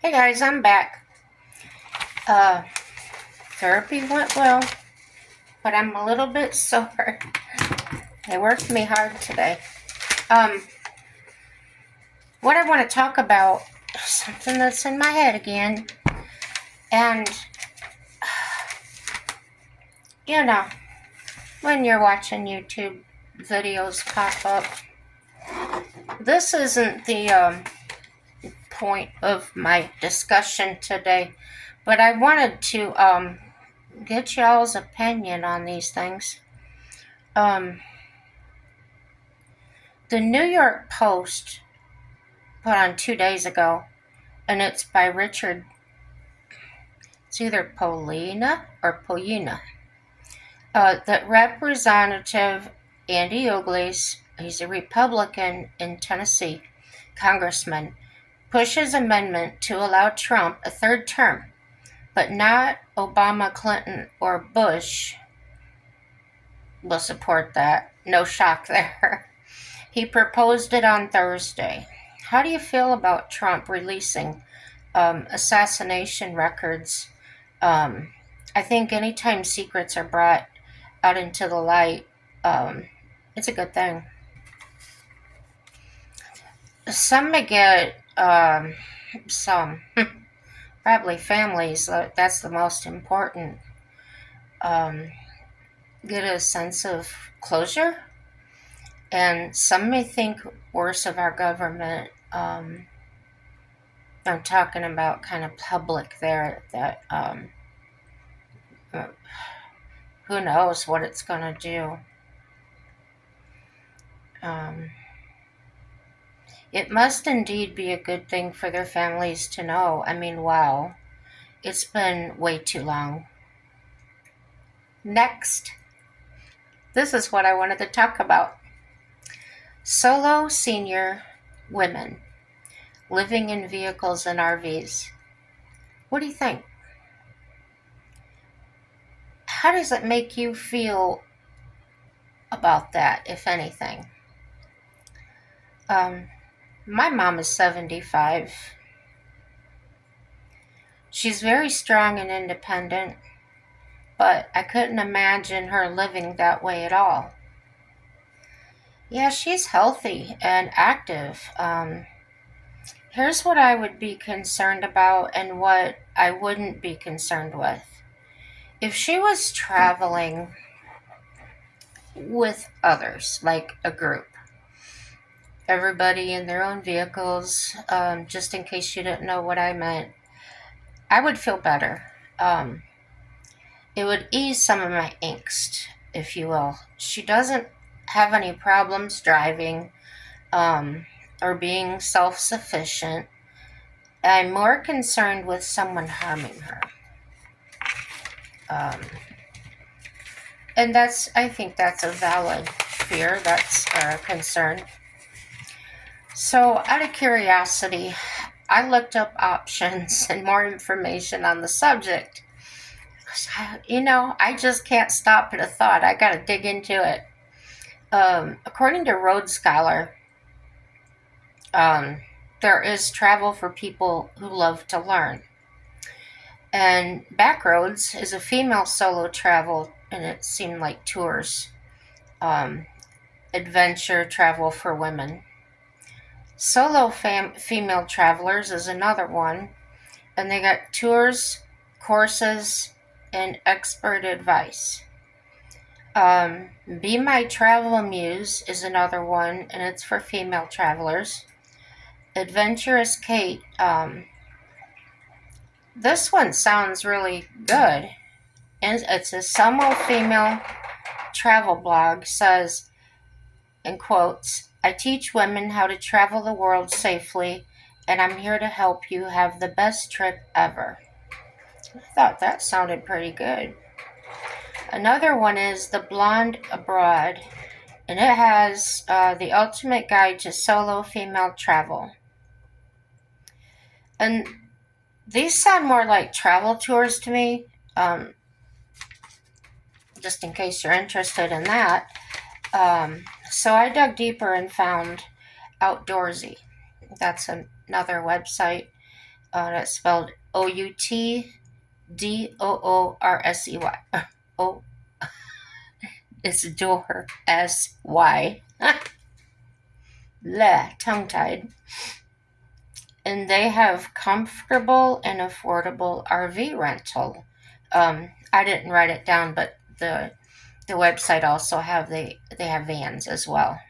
Hey guys, I'm back. Uh, Therapy went well, but I'm a little bit sore. They worked me hard today. Um, what I want to talk about is something that's in my head again. And, you know, when you're watching YouTube videos pop up, this isn't the point of my discussion today, but I wanted to get y'all's opinion on these things. The New York Post put on 2 days ago, and it's by Richard. It's either Polina or Polina. That Representative Andy Ogles, he's a Republican in Tennessee, congressman, pushes amendment to allow Trump a third term, but not Obama, Clinton, or Bush will support that. No shock there. He proposed it on Thursday. How do you feel about Trump releasing assassination records? I think anytime secrets are brought out into the light, it's a good thing. Some may get some, probably families, that's the most important, get a sense of closure. And some may think worse of our government. I'm talking about kind of public there, that who knows what it's going to do. It must indeed be a good thing for their families to know. I mean, wow, it's been way too long. Next, this is what I wanted to talk about. Solo senior women living in vehicles and RVs. What do you think? How does it make you feel about that, if anything? My mom is 75. She's very strong and independent, but I couldn't imagine her living that way at all. Yeah, she's healthy and active. Here's what I would be concerned about and what I wouldn't be concerned with. If she was traveling with others, like a group, everybody in their own vehicles, just in case you didn't know what I meant, I would feel better. It would ease some of my angst, if you will. She doesn't have any problems driving or being self-sufficient. I'm more concerned with someone harming her. And I think that's a valid fear, that's a concern. So out of curiosity, I looked up options and more information on the subject. I just can't stop at a thought. I got to dig into it. According to Road Scholar, there is travel for people who love to learn. And Backroads is a female solo travel, and it seemed like tours. Adventure travel for women. Solo female travelers is another one, and they got tours, courses, and expert advice. Be My Travel Muse is another one, and it's for female travelers. Adventurous Kate, this one sounds really good. And it's a Samo female travel blog, says, in quotes, I teach women how to travel the world safely, and I'm here to help you have the best trip ever. I thought that sounded pretty good. Another one is The Blonde Abroad, and it has the ultimate guide to solo female travel. And these sound more like travel tours to me, just in case you're interested in that. So I dug deeper and found Outdoorsy. That's another website. That's spelled Outdoorsey. Oh, it's door, S-Y. Tongue tied. And they have comfortable and affordable RV rental. I didn't write it down, but the website also they have vans as well.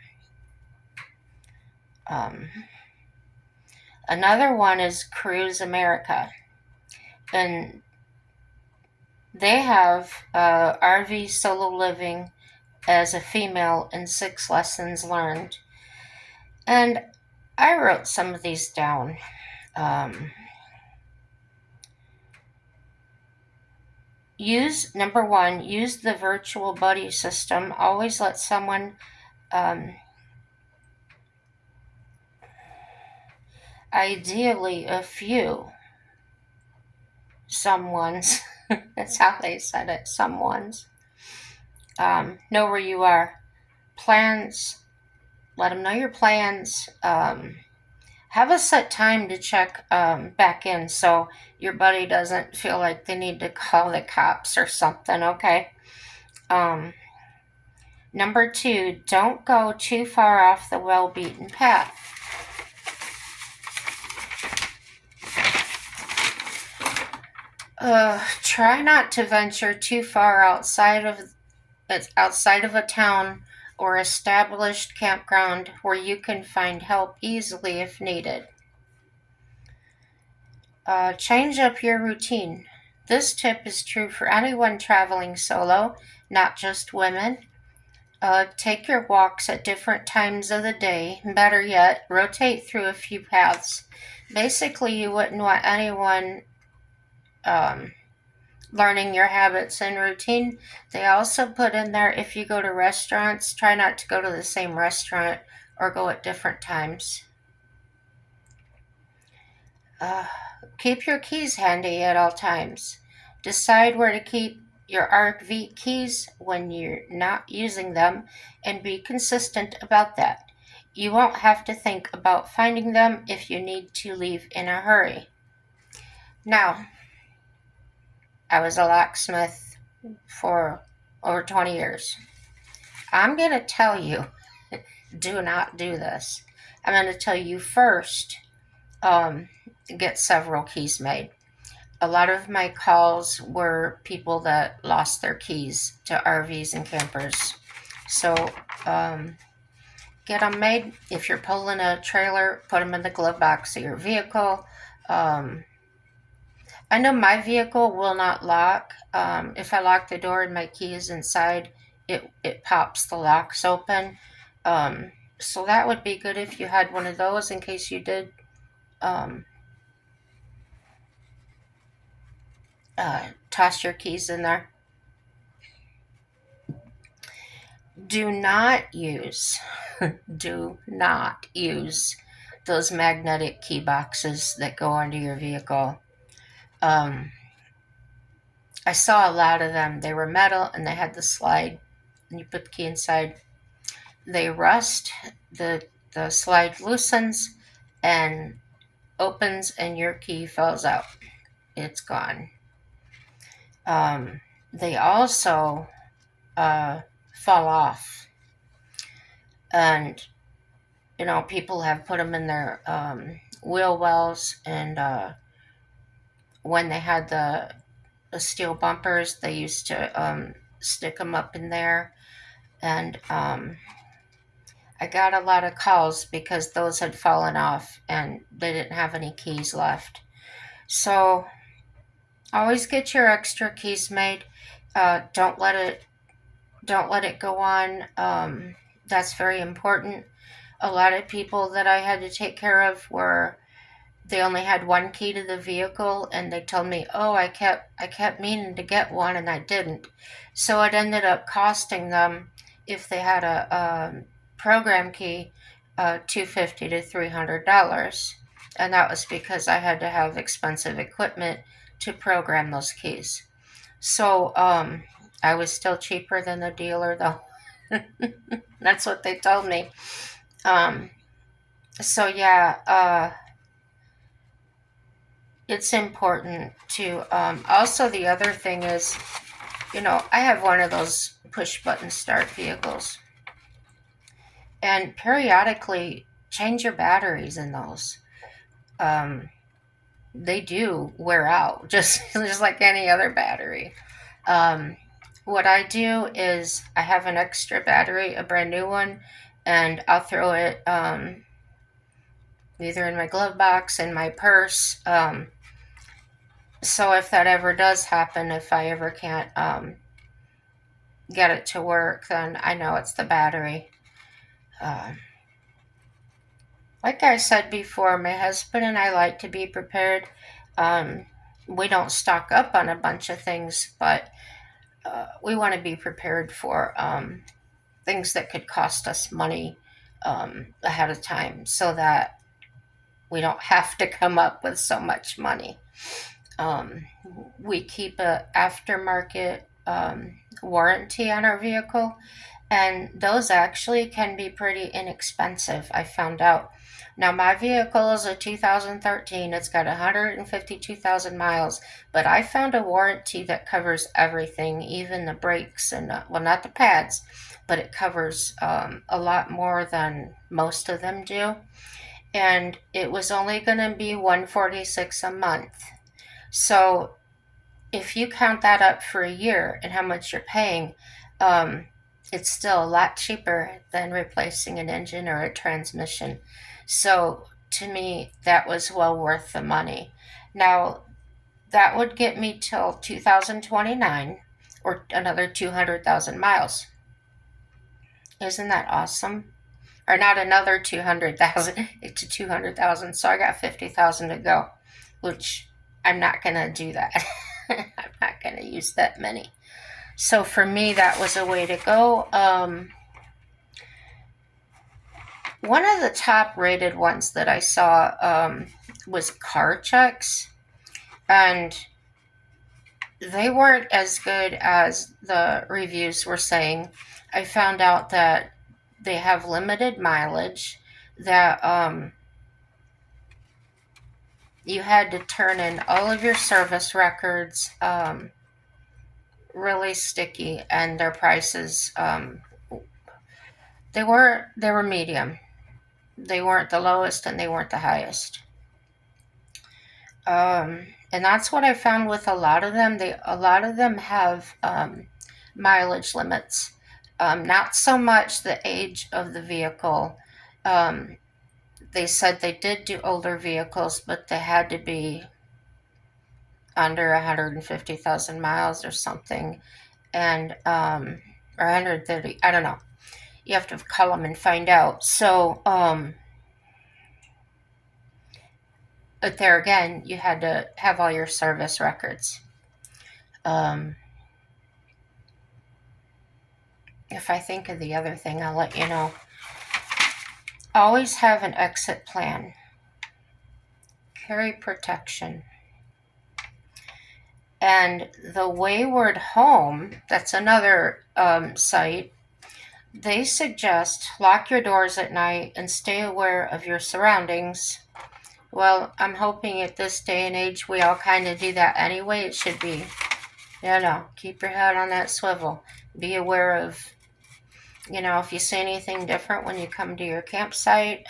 Um, Another one is Cruise America, and they have RV solo living as a female and 6 lessons learned. And I wrote some of these down. Number 1, use the virtual buddy system. Always let someone, ideally a few, someone's, that's how they said it, someone's, know where you are. Plans, let them know your plans. Have a set time to check back in so your buddy doesn't feel like they need to call the cops or something, okay? Number 2, don't go too far off the well-beaten path. Try not to venture too far outside of a town or established campground where you can find help easily if needed. Change up your routine. This tip is true for anyone traveling solo, not just women. Take your walks at different times of the day. Better yet, rotate through a few paths. Basically, you wouldn't want anyone learning your habits and routine. They also put in there, if you go to restaurants, try not to go to the same restaurant or go at different times. Keep your keys handy at all times. Decide where to keep your RV keys when you're not using them and be consistent about that. You won't have to think about finding them if you need to leave in a hurry. Now, I was a locksmith for over 20 years. I'm going to tell you, do not do this. I'm going to tell you first, get several keys made. A lot of my calls were people that lost their keys to RVs and campers. So get them made. If you're pulling a trailer, put them in the glove box of your vehicle. I know my vehicle will not lock. If I lock the door and my key is inside, it pops the locks open. So that would be good if you had one of those in case you did toss your keys in there. Do not use those magnetic key boxes that go under your vehicle. I saw a lot of them. They were metal and they had the slide, and you put the key inside. They rust. The slide loosens and opens, and your key falls out. It's gone. They also fall off, and people have put them in their wheel wells, and when they had the steel bumpers, they used to stick them up in there, and I got a lot of calls because those had fallen off and they didn't have any keys left. So always get your extra keys made. Don't let it go on. That's very important. A lot of people that I had to take care of they only had one key to the vehicle, and they told me, "Oh, I kept meaning to get one, and I didn't." So it ended up costing them, if they had a program key, $250 to $300, and that was because I had to have expensive equipment to program those keys. So I was still cheaper than the dealer, though. That's what they told me. So yeah, it's important to, also the other thing is, I have one of those push button start vehicles, and periodically change your batteries in those. Um, they do wear out, just like any other battery. Um, what I do is I have an extra battery, a brand new one, and I'll throw it either in my glove box, in my purse. So if that ever does happen, if I ever can't get it to work, then I know it's the battery. Uh, like I said before, my husband and I like to be prepared. Um, we don't stock up on a bunch of things, but we want to be prepared for things that could cost us money ahead of time so that we don't have to come up with so much money. Um, we keep a aftermarket warranty on our vehicle, and those actually can be pretty inexpensive. I found out. Now my vehicle is a 2013. It's got 152,000 miles, but I found a warranty that covers everything, even the brakes and well, not the pads, but it covers a lot more than most of them do. And it was only going to be 146 a month. So if you count that up for a year and how much you're paying, um, it's still a lot cheaper than replacing an engine or a transmission. So to me, that was well worth the money. Now, that would get me till 2029 or another 200,000 miles. Isn't that awesome? Or not another 200,000, it's 200,000. So I got 50,000 to go, which I'm not going to do that. I'm not going to use that many. So for me, that was a way to go. One of the top rated ones that I saw was CarChecks, and they weren't as good as the reviews were saying. I found out that they have limited mileage, that you had to turn in all of your service records, really sticky, and their prices, they were medium. They weren't the lowest and they weren't the highest. And that's what I found with a lot of them. A lot of them have mileage limits. Not so much the age of the vehicle. Um, they said they did do older vehicles, but they had to be under 150,000 miles or something, and or 130. I don't know. You have to call them and find out. So, but there again, you had to have all your service records. Um, if I think of the other thing, I'll let you know. Always have an exit plan. Carry protection. And the Wayward Home, that's another site, they suggest lock your doors at night and stay aware of your surroundings. Well, I'm hoping at this day and age we all kind of do that anyway. It should be, keep your head on that swivel. Be aware of, if you see anything different when you come to your campsite,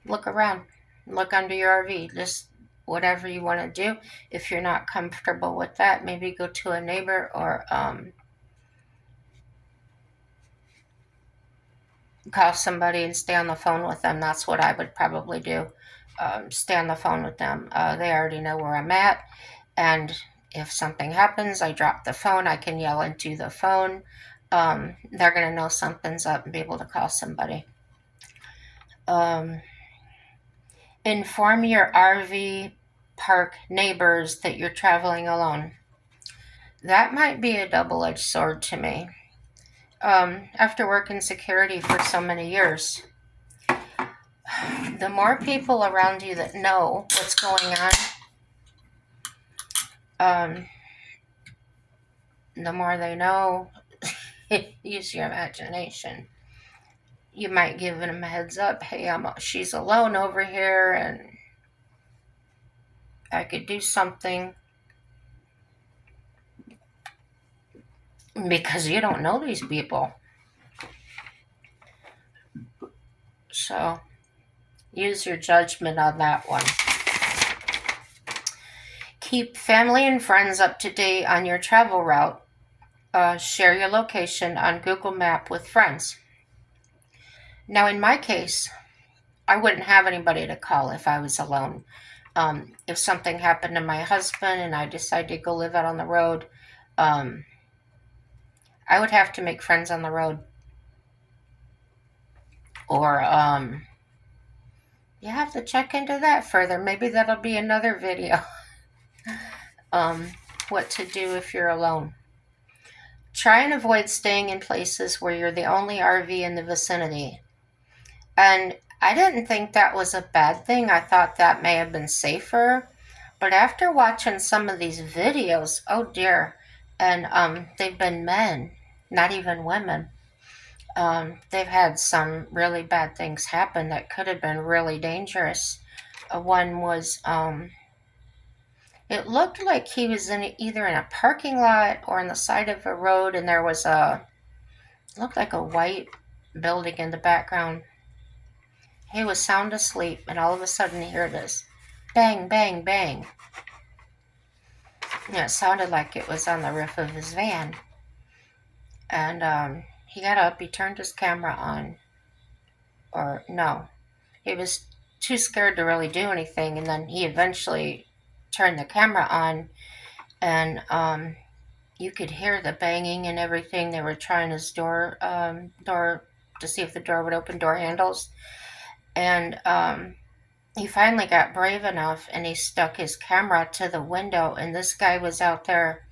look around. Look under your RV. Just whatever you want to do. If you're not comfortable with that, maybe go to a neighbor or call somebody and stay on the phone with them. That's what I would probably do. Stay on the phone with them. They already know where I'm at. And if something happens, I drop the phone. I can yell into the phone. They're going to know something's up and be able to call somebody. Inform your RV park neighbors that you're traveling alone. That might be a double-edged sword to me. After working security for so many years, the more people around you that know what's going on, the more they know. Use your imagination. You might give them a heads up. Hey, she's alone over here, and I could do something, because you don't know these people. So use your judgment on that one. Keep family and friends up to date on your travel route. Share your location on Google Map with friends. Now, in my case, I wouldn't have anybody to call if I was alone. If something happened to my husband and I decided to go live out on the road, I would have to make friends on the road. Or you have to check into that further. Maybe that'll be another video. What to do if you're alone. Try and avoid staying in places where you're the only RV in the vicinity. And I didn't think that was a bad thing. I thought that may have been safer. But after watching some of these videos, oh dear, and they've been men, not even women. They've had some really bad things happen that could have been really dangerous. One was, it looked like he was either in a parking lot or on the side of a road, and there was looked like a white building in the background. He was sound asleep, and all of a sudden he heard this bang, bang, bang. It sounded like it was on the roof of his van. And he got up, he turned his camera on. Or no, he was too scared to really do anything, and then he eventually turned the camera on, and you could hear the banging and everything. They were trying his door to see if the door would open, door handles. And he finally got brave enough, and he stuck his camera to the window, and this guy was out there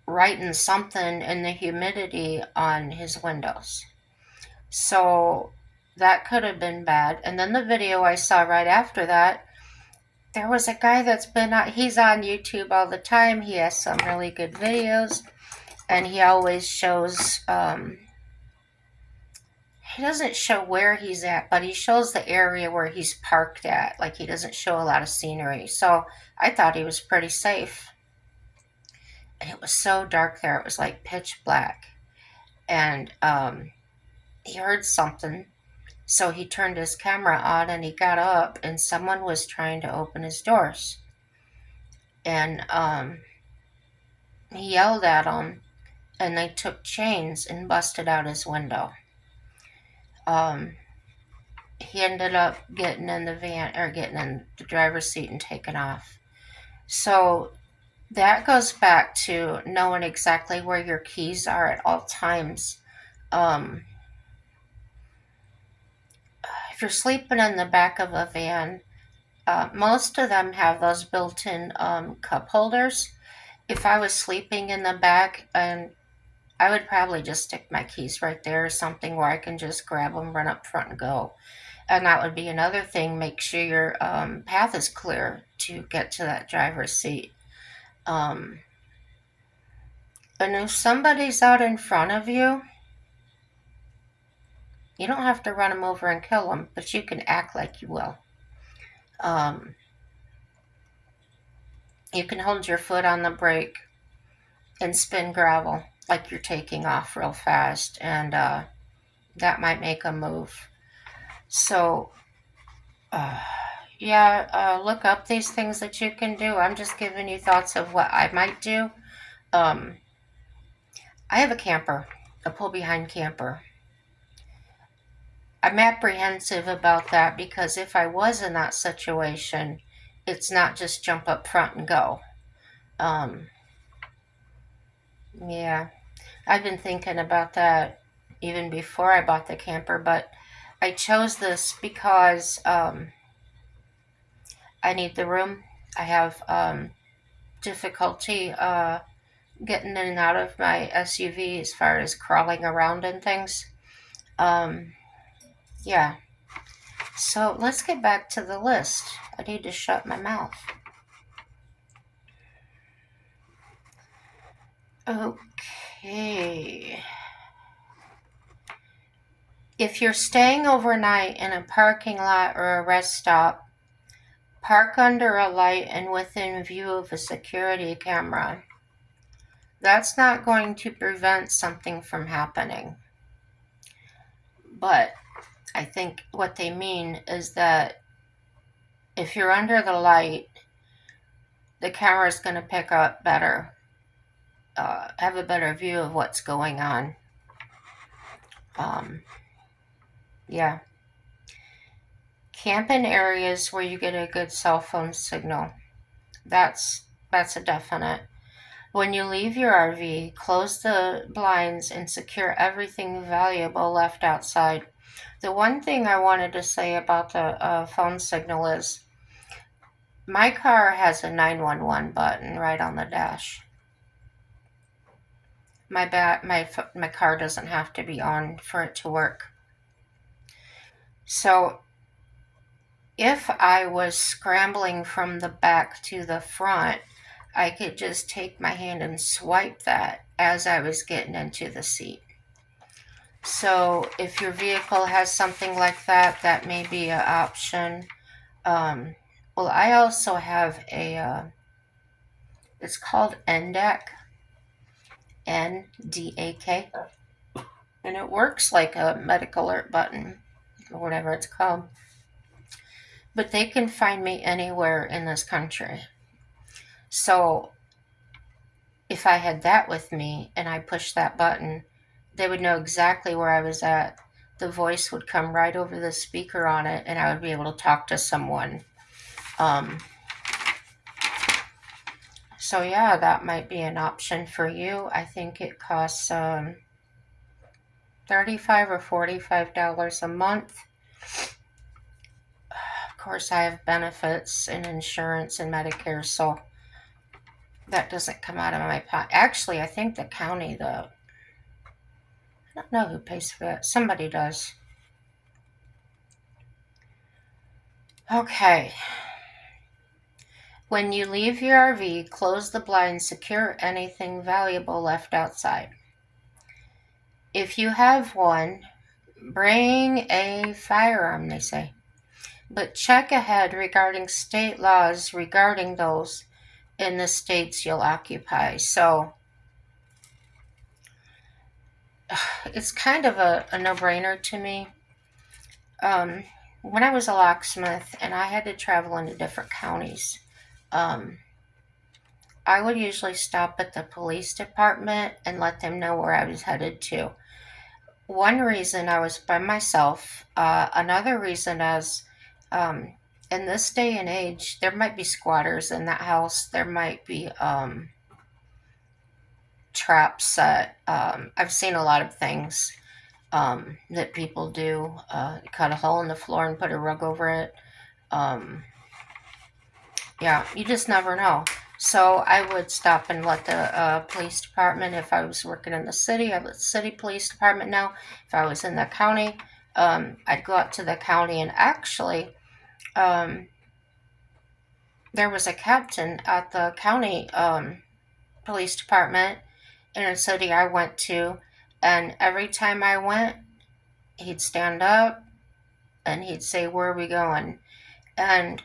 writing something in the humidity on his windows. So that could have been bad. And then the video I saw right after that, there was a guy he's on YouTube all the time. He has some really good videos, and he always shows, he doesn't show where he's at, but he shows the area where he's parked at. Like, he doesn't show a lot of scenery. So I thought he was pretty safe. And it was so dark there. It was like pitch black. And he heard something. So he turned his camera on, and he got up, and someone was trying to open his doors. And he yelled at them, and they took chains and busted out his window. He ended up getting in the van, or getting in the driver's seat and taking off. So that goes back to knowing exactly where your keys are at all times. If you're sleeping in the back of a van, most of them have those built-in cup holders. If I was sleeping in the back, and I would probably just stick my keys right there or something where I can just grab them, run up front, and go. And that would be another thing. Make sure your path is clear to get to that driver's seat. And if somebody's out in front of you, you don't have to run them over and kill them, but you can act like you will. You can hold your foot on the brake and spin gravel like you're taking off real fast, and that might make a move. So, look up these things that you can do. I'm just giving you thoughts of what I might do. I have a camper, a pull-behind camper. I'm apprehensive about that because if I was in that situation, it's not just jump up front and go. Yeah, I've been thinking about that even before I bought the camper, but I chose this because I need the room. I have difficulty getting in and out of my SUV as far as crawling around and things. Yeah. So let's get back to the list. I need to shut my mouth. Okay. If you're staying overnight in a parking lot or a rest stop, Park under a light and within view of a security camera. That's not going to prevent something from happening. But I think what they mean is that if you're under the light, the camera is going to pick up better, have a better view of what's going on. Yeah. Camp in areas where you get a good cell phone signal. That's a definite. When you leave your RV, close the blinds and secure everything valuable left outside. The one thing I wanted to say about the phone signal is my car has a 911 button right on the dash. My car doesn't have to be on for it to work. So if I was scrambling from the back to the front, I could just take my hand and swipe that as I was getting into the seat. So if your vehicle has something like that, that may be an option. Well, I also have it's called NDAC, NDAK, and it works like a medical alert button, or whatever it's called. But they can find me anywhere in this country. So if I had that with me and I pushed that button, they would know exactly where I was at. The voice would come right over the speaker on it, and I would be able to talk to someone. So yeah, that might be an option for you. I think it costs $35 or $45 a month. Of course, I have benefits and insurance and Medicare, so that doesn't come out of my pocket. Actually, I think the county, I don't know who pays for that. Somebody does. Okay. When you leave your RV, close the blinds, secure anything valuable left outside. If you have one, bring a firearm, they say. But check ahead regarding state laws regarding those in the states you'll occupy. So it's kind of a no-brainer to me. When I was a locksmith and I had to travel into different counties, I would usually stop at the police department and let them know where I was headed to. One reason I was by myself. Another reason is in this day and age, there might be squatters in that house. There might be traps set. I've seen a lot of things that people do. Cut a hole in the floor and put a rug over it. Yeah, you just never know. So I would stop and let the police department, if I was working in the city, I'd let the city police department know. If I was in the county, I'd go out to the county. And actually, there was a captain at the county police department in a city I went to, and every time I went, he'd stand up and he'd say, "Where are we going?" And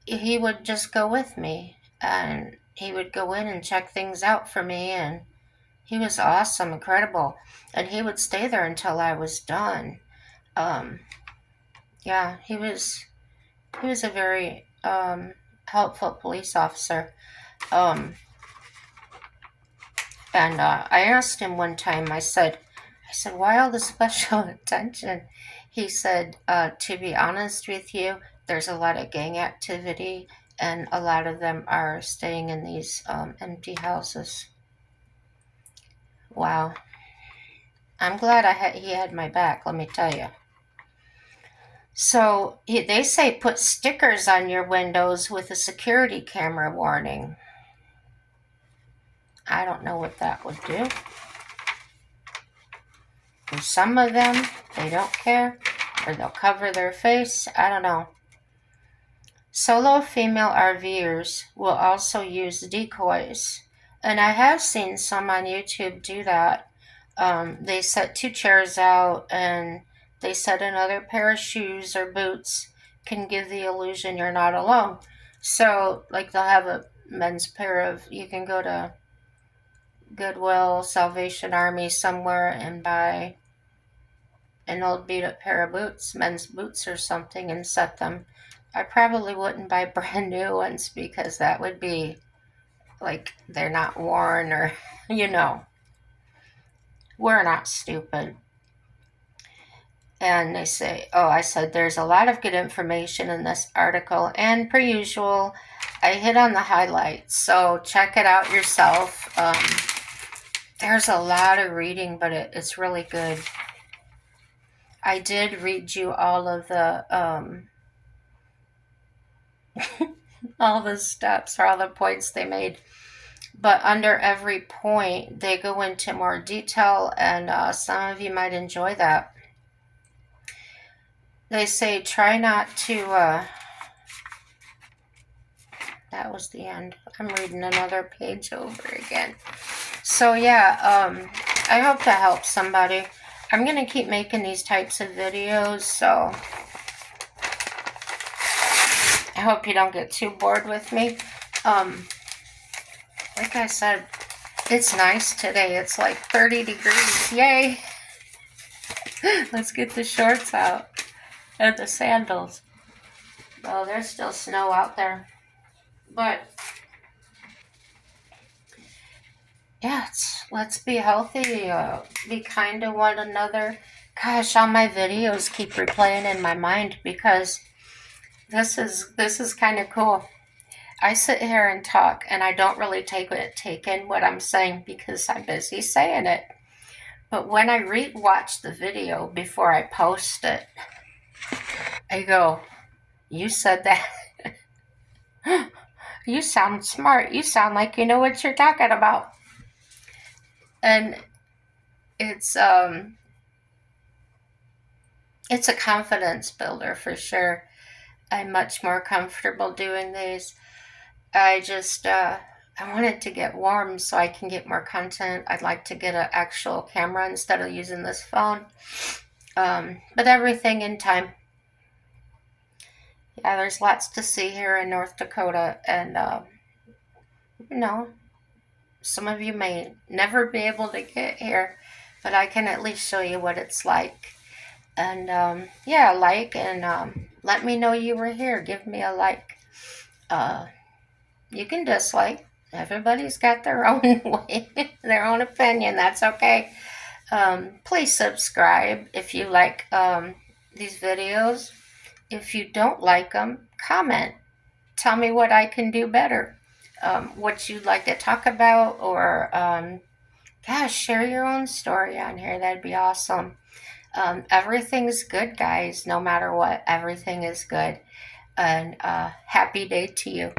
he would just go with me, and he would go in and check things out for me, and he was awesome, incredible, and he would stay there until I was done. Yeah, he was a very helpful police officer. And I asked him one time, I said, why all the special attention? He said, to be honest with you, there's a lot of gang activity, and a lot of them are staying in these empty houses. Wow. I'm glad he had my back, let me tell you. So they say put stickers on your windows with a security camera warning. I don't know what that would do. And some of them, they don't care, or they'll cover their face. I don't know. Solo female RVers will also use decoys. And I have seen some on YouTube do that. They set 2 chairs out and they set another pair of shoes or boots can give the illusion you're not alone. So, like, they'll have a men's pair of, you can go to Goodwill, Salvation Army, somewhere, and buy an old beat up pair of boots, men's boots or something, and set them. I probably wouldn't buy brand new ones because that would be like they're not worn, or, you know, we're not stupid. And they say, oh, I said, there's a lot of good information in this article, and per usual, I hit on the highlights, so check it out yourself. There's a lot of reading, but it's really good. I did read you all of the all the steps or all the points they made, but under every point they go into more detail, and some of you might enjoy that. They say try not to that was the end. I'm reading another page over again. So yeah, I hope that helps somebody. I'm going to keep making these types of videos, so I hope you don't get too bored with me. Like I said, it's nice today. It's like 30 degrees. Yay! Let's get the shorts out and the sandals. Oh, there's still snow out there. But yeah, let's be healthy, be kind to one another. Gosh, all my videos keep replaying in my mind because this is kind of cool. I sit here and talk, and I don't really take in what I'm saying because I'm busy saying it. But when I watch the video before I post it, I go, "You said that." You sound smart. You sound like you know what you're talking about. And it's a confidence builder for sure. I'm much more comfortable doing these. I just I wanted to get warm so I can get more content. I'd like to get an actual camera instead of using this phone. But everything in time. Yeah, there's lots to see here in North Dakota, and you know, some of you may never be able to get here, but I can at least show you what it's like. And yeah, like, and let me know you were here. Give me a like. You can dislike. Everybody's got their own way, their own opinion. That's okay. Please subscribe if you like these videos. If you don't like them, comment. Tell me what I can do better. What you'd like to talk about, or gosh, share your own story on here. That'd be awesome. Everything's good, guys. No matter what, everything is good. And happy day to you.